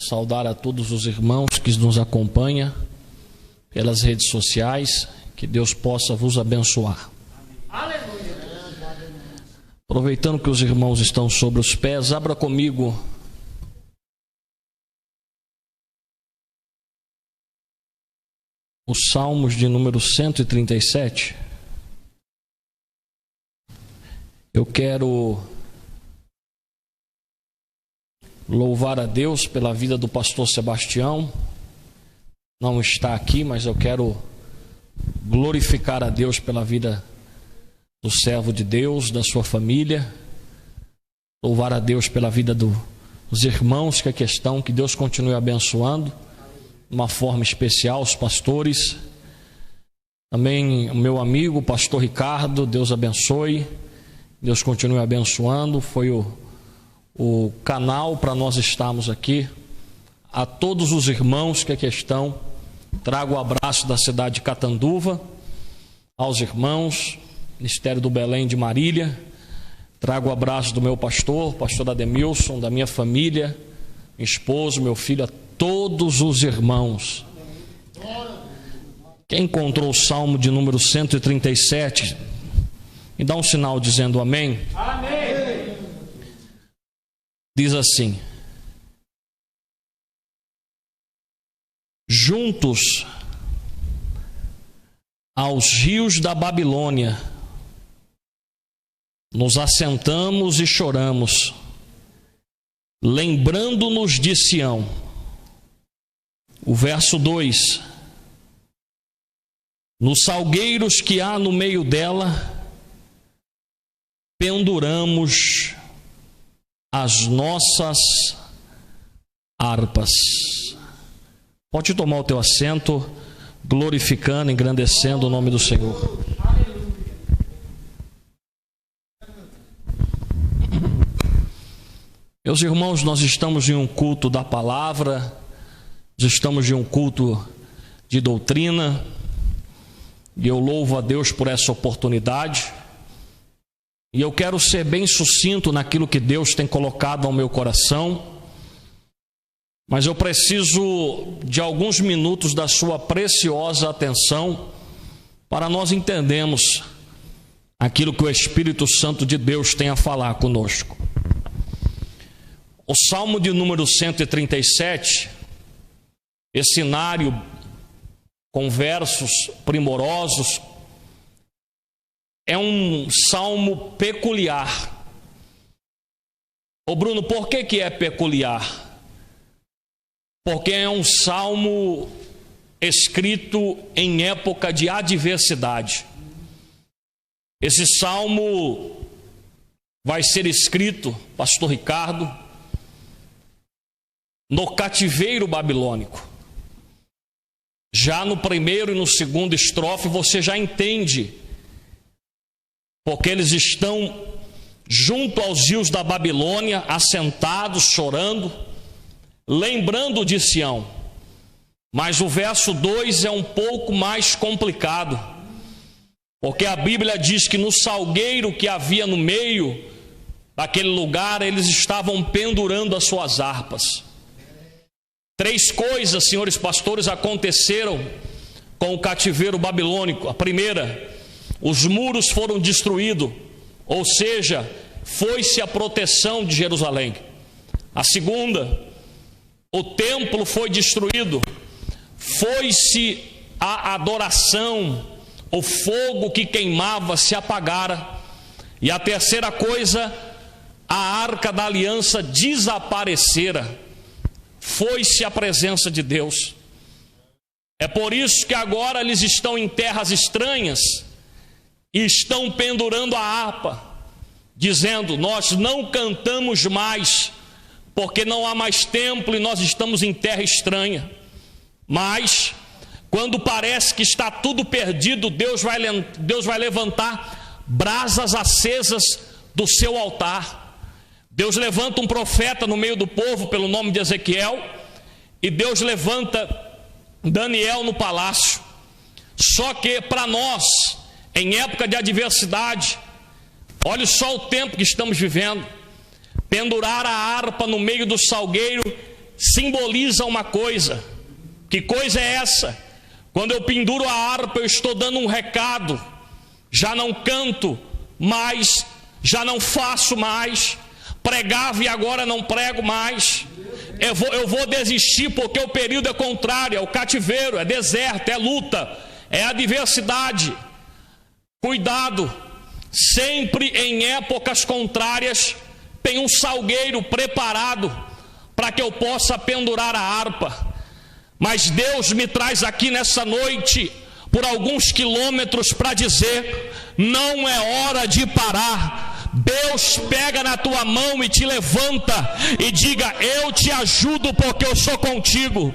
saudar a todos os irmãos que nos acompanham pelas redes sociais. Que Deus possa vos abençoar. Aproveitando que os irmãos estão sobre os pés, abra comigo os Salmos de número 137. Eu quero louvar a Deus pela vida do pastor Sebastião. Não está aqui, mas eu quero glorificar a Deus pela vida do servo de Deus, da sua família. Louvar a Deus pela vida dos irmãos que aqui estão. Que Deus continue abençoando de uma forma especial os pastores. Também o meu amigo, o pastor Ricardo, Deus abençoe. Deus continue abençoando. Foi o canal para nós estarmos aqui. A todos os irmãos que aqui estão, trago o abraço da cidade de Catanduva, aos irmãos, Ministério do Belém de Marília. Trago o abraço do meu pastor Ademilson, da minha família, meu esposo, meu filho, a todos os irmãos. Quem encontrou o Salmo de número 137, me dá um sinal dizendo amém. Amém. Diz assim: juntos aos rios da Babilônia nos assentamos e choramos, lembrando-nos de Sião. O verso 2: nos salgueiros que há no meio dela, penduramos as nossas harpas. Pode tomar o teu assento, glorificando, engrandecendo o nome do Senhor. Meus irmãos, nós estamos em um culto da palavra, estamos em um culto de doutrina, e eu louvo a Deus por essa oportunidade. E eu quero ser bem sucinto naquilo que Deus tem colocado ao meu coração, mas eu preciso de alguns minutos da sua preciosa atenção para nós entendermos aquilo que o Espírito Santo de Deus tem a falar conosco. O Salmo de número 137, esse cenário com versos primorosos, é um salmo peculiar. Ô Bruno, por que é peculiar? Porque é um salmo escrito em época de adversidade. Esse salmo vai ser escrito, pastor Ricardo, no cativeiro babilônico. Já no primeiro e no segundo estrofe você já entende, porque eles estão junto aos rios da Babilônia, assentados, chorando, lembrando de Sião. Mas o verso 2 é um pouco mais complicado, porque a Bíblia diz que no salgueiro que havia no meio daquele lugar, eles estavam pendurando as suas harpas. 3 coisas, senhores pastores, aconteceram com o cativeiro babilônico. A primeira: os muros foram destruídos, ou seja, foi-se a proteção de Jerusalém. A segunda: o templo foi destruído, foi-se a adoração, o fogo que queimava se apagara. E a terceira coisa: a arca da aliança desaparecera, foi-se a presença de Deus. É por isso que agora eles estão em terras estranhas e estão pendurando a harpa, dizendo: nós não cantamos mais, porque não há mais templo e nós estamos em terra estranha. Mas quando parece que está tudo perdido, Deus vai levantar brasas acesas do seu altar. Deus levanta um profeta no meio do povo pelo nome de Ezequiel, e Deus levanta Daniel no palácio. Só que para nós, em época de adversidade, olha só o tempo que estamos vivendo. Pendurar a harpa no meio do salgueiro simboliza uma coisa. Que coisa é essa? Quando eu penduro a harpa, eu estou dando um recado. Já não canto mais, já não faço mais, pregava e agora não prego mais. Eu vou desistir porque o período é contrário, é o cativeiro, é deserto, é luta, é adversidade. Cuidado, sempre em épocas contrárias tem um salgueiro preparado para que eu possa pendurar a harpa. Mas Deus me traz aqui nessa noite por alguns quilômetros para dizer: não é hora de parar. Deus pega na tua mão e te levanta e diga: eu te ajudo porque eu sou contigo.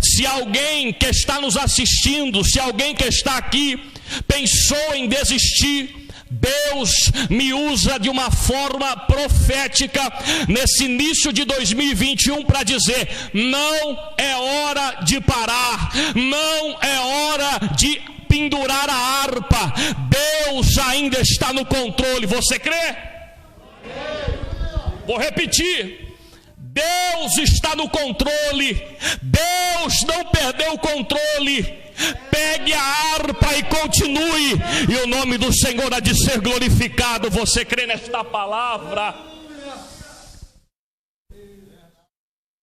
Se alguém que está nos assistindo, se alguém que está aqui pensou em desistir, Deus me usa de uma forma profética nesse início de 2021 para dizer: não é hora de parar, não é hora de pendurar a harpa. Deus ainda está no controle. Você crê? Vou repetir: Deus está no controle. Deus não perdeu o controle. Pegue a harpa e continue, e o nome do Senhor há de ser glorificado. Você crê nesta palavra?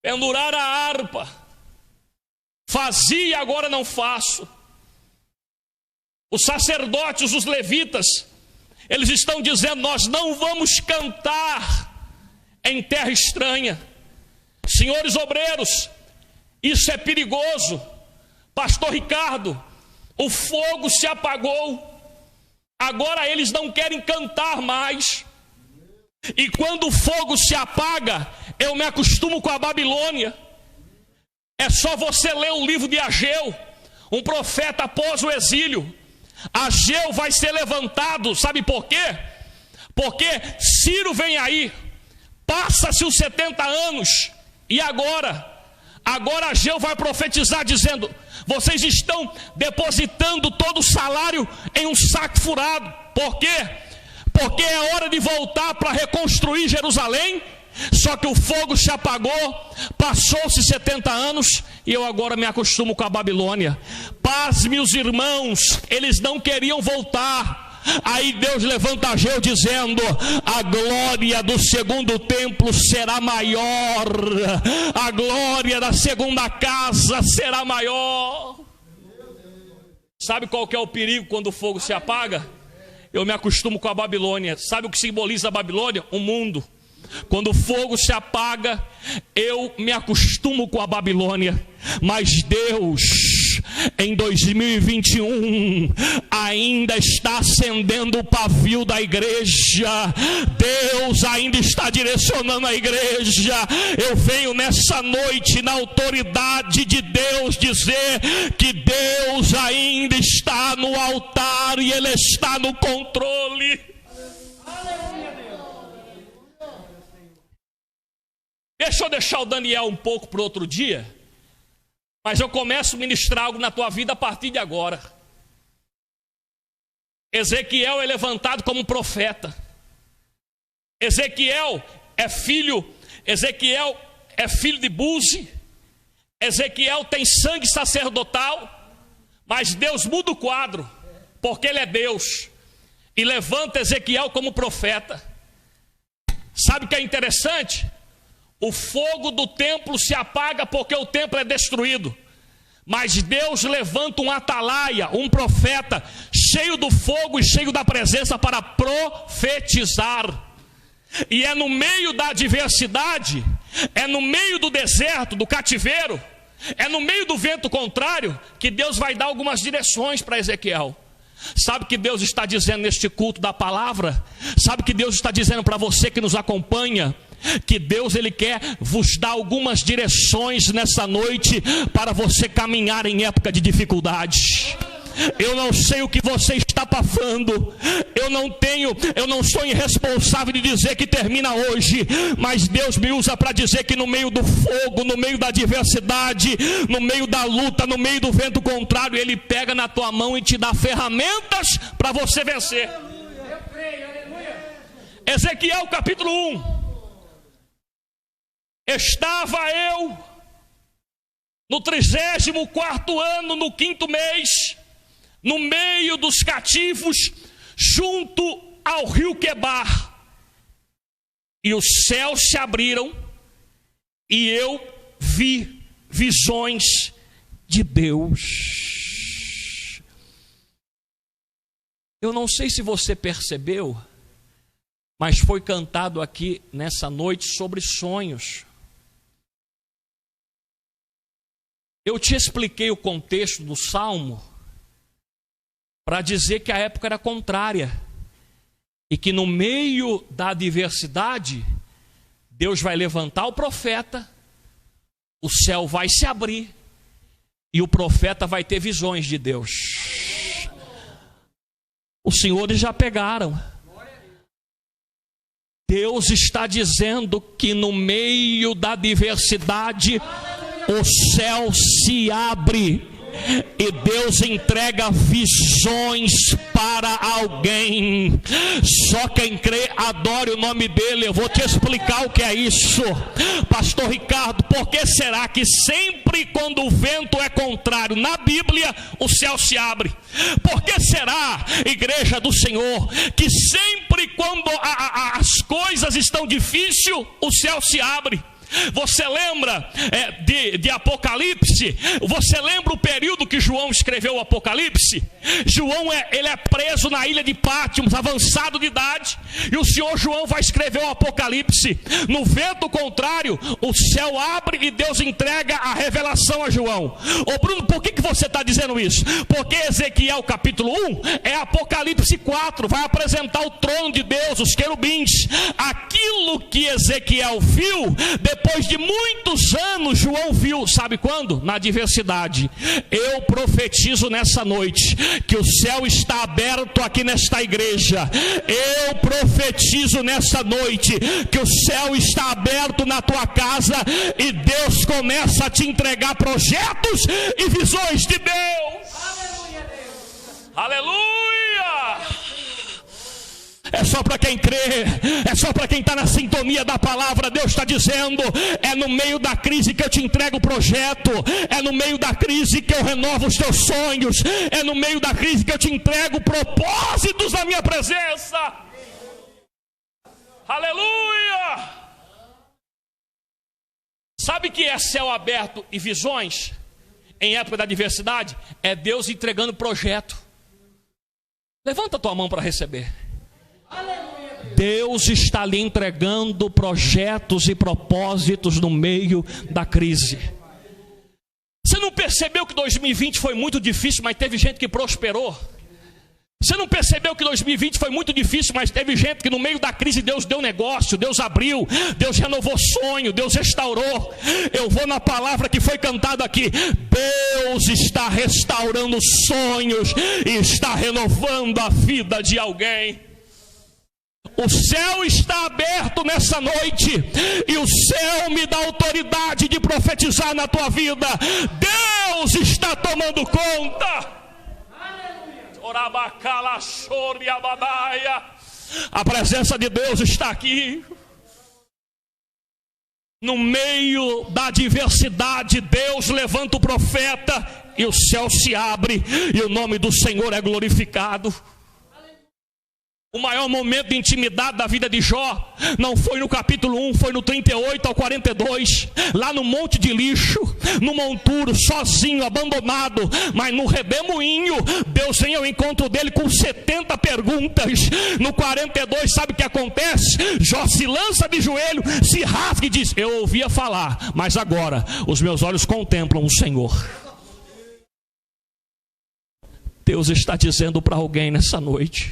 Pendurar a harpa. Fazia, agora não faço. Os sacerdotes, os levitas, eles estão dizendo: nós não vamos cantar em terra estranha. Senhores obreiros, isso é perigoso. Pastor Ricardo, o fogo se apagou, agora eles não querem cantar mais. E quando o fogo se apaga, eu me acostumo com a Babilônia. É só você ler o livro de Ageu, um profeta após o exílio. Ageu vai ser levantado, sabe por quê? Porque Ciro vem aí, passa-se os 70 anos, e agora Ageu vai profetizar dizendo: vocês estão depositando todo o salário em um saco furado. Por quê? Porque é hora de voltar para reconstruir Jerusalém. Só que o fogo se apagou, passou-se 70 anos, e eu agora me acostumo com a Babilônia. Paz, meus irmãos, eles não queriam voltar. Aí Deus levanta Ageu dizendo: a glória do segundo templo será maior, a glória da segunda casa será maior. Sabe qual que é o perigo quando o fogo se apaga? Eu me acostumo com a Babilônia. Sabe o que simboliza a Babilônia? O mundo. Quando o fogo se apaga, eu me acostumo com a Babilônia. Mas Deus, em 2021, ainda está acendendo o pavio da igreja. Deus ainda está direcionando a igreja. Eu venho nessa noite, na autoridade de Deus, dizer que Deus ainda está no altar e Ele está no controle. Deixa eu deixar o Daniel um pouco para outro dia, mas eu começo a ministrar algo na tua vida a partir de agora. Ezequiel é levantado como profeta. Ezequiel é filho de Buzi. Ezequiel tem sangue sacerdotal, mas Deus muda o quadro, porque ele é Deus, e levanta Ezequiel como profeta. Sabe o que é interessante? O fogo do templo se apaga porque o templo é destruído. Mas Deus levanta um atalaia, um profeta, cheio do fogo e cheio da presença para profetizar. E é no meio da adversidade, é no meio do deserto, do cativeiro, é no meio do vento contrário que Deus vai dar algumas direções para Ezequiel. Sabe o que Deus está dizendo neste culto da palavra? Sabe o que Deus está dizendo para você que nos acompanha? Que Deus, Ele quer vos dar algumas direções nessa noite para você caminhar em época de dificuldade. Eu não sei o que você está passando, eu não sou irresponsável de dizer que termina hoje, mas Deus me usa para dizer que no meio do fogo, no meio da adversidade, no meio da luta, no meio do vento contrário, Ele pega na tua mão e te dá ferramentas para você vencer. Ezequiel capítulo 1. Estava eu no 34º ano, no 5º mês, no meio dos cativos, junto ao rio Quebar. E os céus se abriram e eu vi visões de Deus. Eu não sei se você percebeu, mas foi cantado aqui nessa noite sobre sonhos. Eu te expliquei o contexto do Salmo para dizer que a época era contrária e que no meio da adversidade, Deus vai levantar o profeta, o céu vai se abrir e o profeta vai ter visões de Deus. Os senhores já pegaram. Deus está dizendo que no meio da adversidade, o céu se abre e Deus entrega visões para alguém. Só quem crê, adore o nome dele. Eu vou te explicar o que é isso, pastor Ricardo. Por que será que sempre quando o vento é contrário na Bíblia, o céu se abre? Por que será, igreja do Senhor, que sempre quando as coisas estão difíceis, o céu se abre? Você lembra de Apocalipse? Você lembra o período que João escreveu o Apocalipse? João ele é preso na ilha de Pátimos, avançado de idade, e o Senhor João vai escrever o Apocalipse. No vento contrário, o céu abre e Deus entrega a revelação a João. Ô Bruno, por que você está dizendo isso? Porque Ezequiel capítulo 1 é Apocalipse 4, vai apresentar o trono de Deus, os querubins. Aquilo que Ezequiel viu, depois de muitos anos, João viu, sabe quando? Na adversidade. Eu profetizo nessa noite que o céu está aberto aqui nesta igreja. Eu profetizo nessa noite que o céu está aberto na tua casa e Deus começa a te entregar projetos e visões de Deus. Aleluia, Deus. Aleluia! É só para quem crê, é só para quem está na sintonia da palavra. Deus está dizendo: é no meio da crise que eu te entrego o projeto, é no meio da crise que eu renovo os teus sonhos, é no meio da crise que eu te entrego propósitos da minha presença. Aleluia! Sabe que é céu aberto e visões em época da adversidade? É Deus entregando projeto. Levanta a tua mão para receber. Deus está lhe entregando projetos e propósitos no meio da crise. Você não percebeu que 2020 foi muito difícil, mas teve gente que prosperou? Você não percebeu que 2020 foi muito difícil, mas teve gente que no meio da crise Deus deu negócio, Deus abriu, Deus renovou sonho, Deus restaurou? Eu vou na palavra que foi cantada aqui. Deus está restaurando sonhos e está renovando a vida de alguém. O céu está aberto nessa noite e o céu me dá autoridade de profetizar na tua vida. Deus está tomando conta. A presença de Deus está aqui. No meio da adversidade, Deus levanta o profeta e o céu se abre e o nome do Senhor é glorificado. O maior momento de intimidade da vida de Jó não foi no capítulo 1, foi no 38 ao 42, lá no monte de lixo, no monturo, sozinho, abandonado, mas no redemoinho, Deus vem ao encontro dele com 70 perguntas. No 42, sabe o que acontece? Jó se lança de joelho, se rasga e diz: eu ouvia falar, mas agora os meus olhos contemplam o Senhor. Deus está dizendo para alguém nessa noite: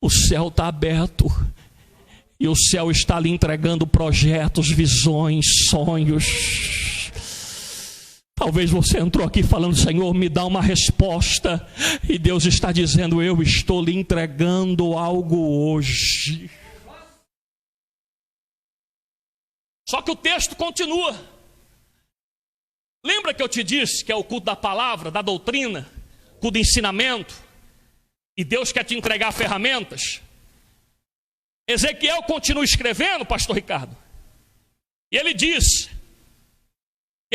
o céu está aberto e o céu está lhe entregando projetos, visões, sonhos. Talvez você entrou aqui falando: Senhor, me dá uma resposta. E Deus está dizendo: eu estou lhe entregando algo hoje. Só que o texto continua. Lembra que eu te disse que é o culto da palavra, da doutrina, culto do ensinamento? E Deus quer te entregar ferramentas. Ezequiel continua escrevendo, pastor Ricardo. E ele diz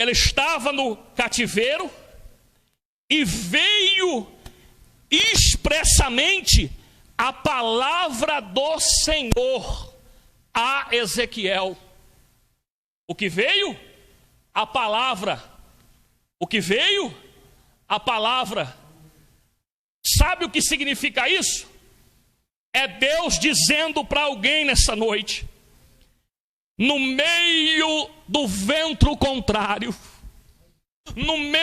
ele estava no cativeiro e veio expressamente a palavra do Senhor a Ezequiel. O que veio? A palavra. O que veio? A palavra. Sabe o que significa isso? É Deus dizendo para alguém nessa noite: no meio do vento contrário, no meio